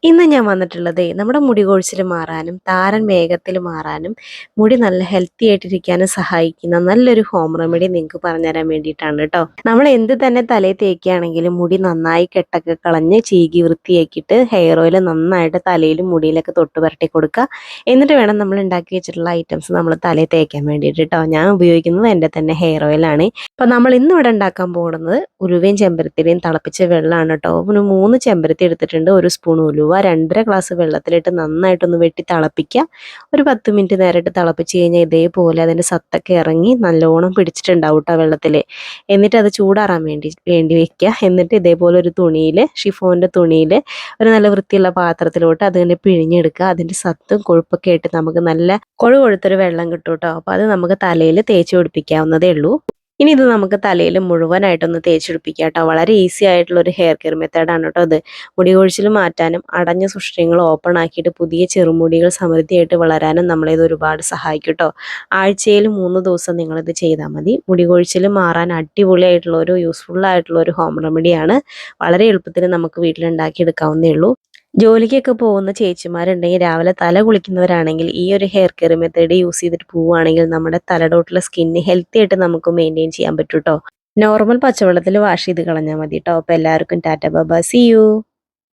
ഇന്ന് ഞാൻ വന്നിട്ടുള്ളതേ നമ്മുടെ മുടി കൊഴിച്ചിൽ മാറാനും താരൻ വേഗത്തിൽ മാറാനും മുടി നല്ല ഹെൽത്തി ആയിട്ടിരിക്കാനും സഹായിക്കുന്ന നല്ലൊരു ഹോം റെമഡി നിങ്ങൾക്ക് പറഞ്ഞുതരാൻ വേണ്ടിയിട്ടാണ് കേട്ടോ. നമ്മൾ എന്ത് തന്നെ തലയിൽ തേക്കുകയാണെങ്കിലും മുടി നന്നായി കെട്ടൊക്കെ കളഞ്ഞ് ചീകി വൃത്തിയാക്കിയിട്ട് ഹെയർ ഓയിൽ നന്നായിട്ട് തലയിലും മുടിയിലൊക്കെ തൊട്ട് പുരട്ടി കൊടുക്കുക. എന്നിട്ട് വേണം നമ്മൾ ഉണ്ടാക്കി വെച്ചിട്ടുള്ള ഐറ്റംസ് നമ്മൾ തലയിൽ തേക്കാൻ വേണ്ടിയിട്ട് കേട്ടോ. ഞാൻ ഉപയോഗിക്കുന്നത് എൻ്റെ തന്നെ ഹെയർ ഓയിലാണ്. അപ്പം നമ്മൾ ഇന്ന് ഇവിടെ ഉണ്ടാക്കാൻ പോകുന്നത് ഉലുവയും ചെമ്പരത്തിയുടെയും തിളപ്പിച്ച വെള്ളമാണ് കേട്ടോ. ഒരു 3 ചെമ്പരത്തി എടുത്തിട്ടുണ്ട്, 1 സ്പൂൺ ഉലുവ, 2.5 ഗ്ലാസ് വെള്ളത്തിലിട്ട് നന്നായിട്ടൊന്ന് വെട്ടി തിളപ്പിക്കുക. ഒരു 10 മിനിറ്റ് നേരിട്ട് തിളപ്പിച്ച് കഴിഞ്ഞാൽ ഇതേപോലെ അതിൻ്റെ സത്തൊക്കെ ഇറങ്ങി നല്ലോണം പിടിച്ചിട്ടുണ്ടാവും കേട്ടോ വെള്ളത്തിൽ. എന്നിട്ട് അത് ചൂടാറാൻ വേണ്ടി വെക്കുക. എന്നിട്ട് ഇതേപോലെ ഒരു തുണിയിൽ, ഷിഫോൻ്റെ തുണിയിൽ ഒരു നല്ല വൃത്തിയുള്ള പാത്രത്തിലോട്ട് അത് തന്നെ പിഴിഞ്ഞെടുക്കുക. അതിൻ്റെ സത്തും കൊഴുപ്പൊക്കെ ആയിട്ട് നമുക്ക് നല്ല കൊഴുത്തൊരു വെള്ളം കിട്ടും കേട്ടോ. അപ്പോൾ അത് നമുക്ക് തലയിൽ തേച്ച് പിടിപ്പിക്കാവുന്നതേ ഉള്ളൂ. ഇനി ഇത് നമുക്ക് തലയിൽ മുഴുവനായിട്ടൊന്ന് തേച്ചെടുപ്പിക്കാം കേട്ടോ. വളരെ ഈസി ആയിട്ടുള്ള ഒരു ഹെയർ കെയർ മെത്തേഡാണ് കേട്ടോ അത്. മുടി കൊഴിച്ചിൽ മാറ്റാനും അടഞ്ഞ സുഷിരങ്ങൾ ഓപ്പൺ ആക്കിയിട്ട് പുതിയ ചെറുമുടികൾ സമൃദ്ധിയായിട്ട് വളരാനും നമ്മളിത് ഒരുപാട് സഹായിക്കും കേട്ടോ. ആഴ്ചയിൽ 3 ദിവസം നിങ്ങളിത് ചെയ്താൽ മതി. മുടി കൊഴിച്ചിൽ മാറാൻ അടിപൊളിയായിട്ടുള്ള ഒരു യൂസ്ഫുൾ ആയിട്ടുള്ള ഒരു ഹോം റെമഡിയാണ്. വളരെ എളുപ്പത്തിൽ നമുക്ക് വീട്ടിലുണ്ടാക്കി എടുക്കാവുന്നേ ഉള്ളൂ. ജോലിക്കൊക്കെ പോകുന്ന ചേച്ചിമാരുണ്ടെങ്കിൽ, രാവിലെ തല കുളിക്കുന്നവരാണെങ്കിൽ ഈ ഒരു ഹെയർ കെയർ മെത്തേഡ് യൂസ് ചെയ്തിട്ട് പോവുകയാണെങ്കിൽ നമ്മുടെ തലയോട്ടുള്ള സ്കിന്ന് ഹെൽത്തി ആയിട്ട് നമുക്ക് മെയിൻറ്റെയിൻ ചെയ്യാൻ പറ്റും കേട്ടോ. നോർമൽ പച്ചവെള്ളത്തിൽ വാഷ് ചെയ്ത് കളഞ്ഞാൽ മതി കേട്ടോ. അപ്പോൾ എല്ലാവർക്കും tata bye bye, see U.